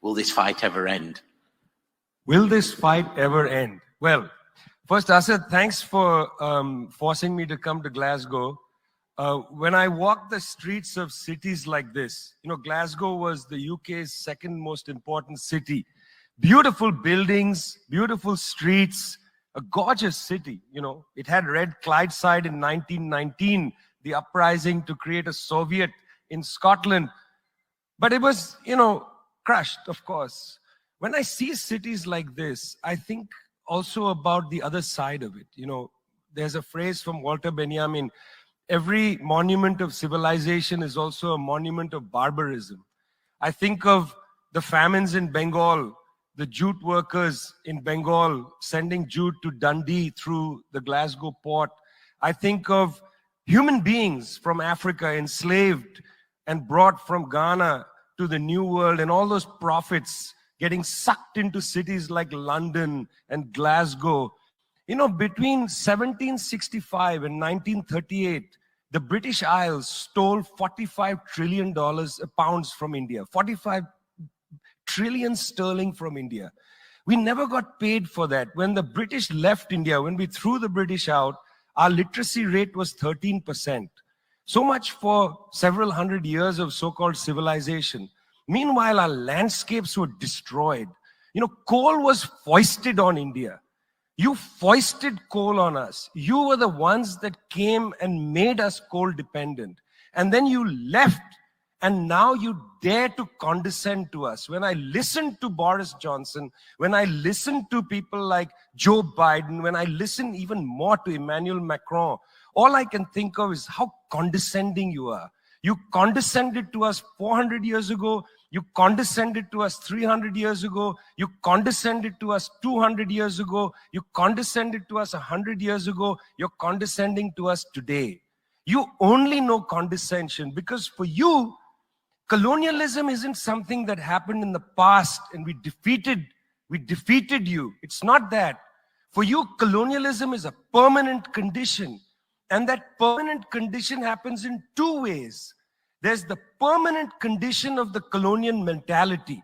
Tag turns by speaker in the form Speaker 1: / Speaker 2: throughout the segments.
Speaker 1: will this fight ever end?
Speaker 2: Will this fight ever end? Well, first, Asad, thanks for forcing me to come to Glasgow. When I walk the streets of cities like this, Glasgow was the UK's second most important city. Beautiful buildings, beautiful streets, a gorgeous city. It had Red Clydeside in 1919, the uprising to create a Soviet in Scotland. But it was, crushed, of course. When I see cities like this, I think also about the other side of it. There's a phrase from Walter Benjamin: every monument of civilization is also a monument of barbarism. I think of the famines in Bengal, the jute workers in Bengal sending jute to Dundee through the Glasgow port. I think of human beings from Africa enslaved and brought from Ghana to the New World, and all those prophets getting sucked into cities like London and Glasgow. Between 1765 and 1938, the British Isles stole $45 trillion pounds from India, 45 trillion sterling from India. We never got paid for that. When the British left India, when we threw the British out, our literacy rate was 13%. So much for several hundred years of so-called civilization. Meanwhile, our landscapes were destroyed. Coal was foisted on India. You foisted coal on us. You were the ones that came and made us coal dependent. And then you left, and now you dare to condescend to us. When I listen to Boris Johnson, when I listen to people like Joe Biden, when I listen even more to Emmanuel Macron, all I can think of is how condescending you are. You condescended to us 400 years ago. You condescended to us 300 years ago. You condescended to us 200 years ago. You condescended to us 100 years ago. You're condescending to us today. You only know condescension because for you, colonialism isn't something that happened in the past and we defeated you. It's not that. For you, colonialism is a permanent condition. And that permanent condition happens in two ways. There's the permanent condition of the colonial mentality.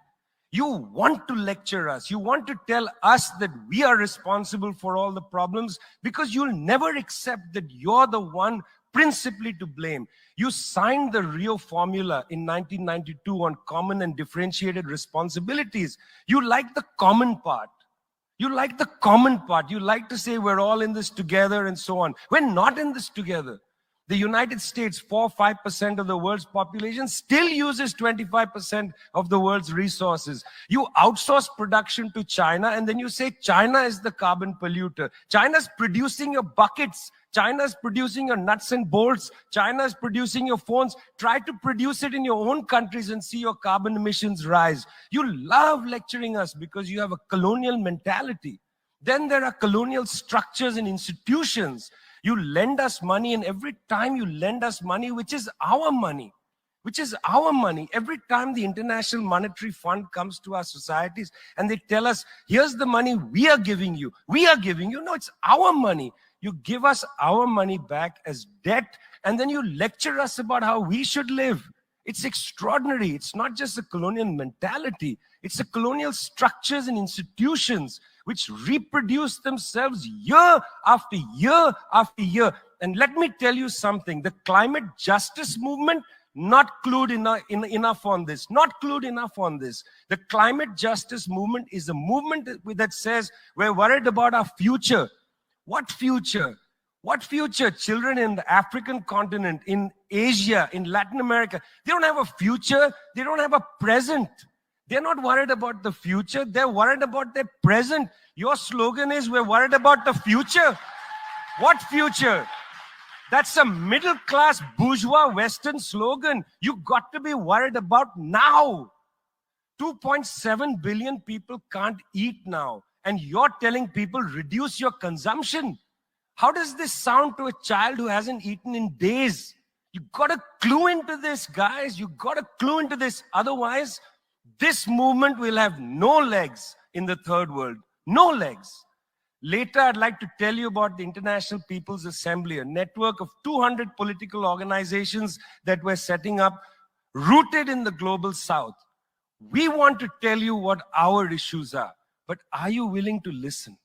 Speaker 2: You want to lecture us. You want to tell us that we are responsible for all the problems because you'll never accept that you're the one principally to blame. You signed the Rio Formula in 1992 on common and differentiated responsibilities. You like the common part. You like the common part. You like to say we're all in this together and so on. We're not in this together. The United States, 4-5% of the world's population, still uses 25% of the world's resources. You outsource production to China and then you say China is the carbon polluter. China's producing your buckets. China's producing your nuts and bolts. China's producing your phones. Try to produce it in your own countries and see your carbon emissions rise. You love lecturing us because you have a colonial mentality. Then there are colonial structures and institutions. You lend us money, and every time you lend us money, which is our money, every time the International Monetary Fund comes to our societies and they tell us, here's the money we are giving you. No, it's our money. You give us our money back as debt, and then you lecture us about how we should live. It's extraordinary. It's not just a colonial mentality. It's a colonial structures and institutions which reproduce themselves year after year after year. And let me tell you something. The climate justice movement, not clued enough on this. The climate justice movement is a movement that says we're worried about our future. What future? What future? Children in the African continent, in Asia, in Latin America, they don't have a future. They don't have a present. They're not worried about the future. They're worried about their present. Your slogan is, we're worried about the future. What future? That's a middle-class bourgeois Western slogan. You got to be worried about now. 2.7 billion people can't eat now. And you're telling people, reduce your consumption. How does this sound to a child who hasn't eaten in days? You got to clue into this, guys. You got to clue into this. Otherwise, this movement will have no legs in the third world. No legs. Later, I'd like to tell you about the International People's Assembly, a network of 200 political organizations that we're setting up, rooted in the global south. We want to tell you what our issues are, but are you willing to listen?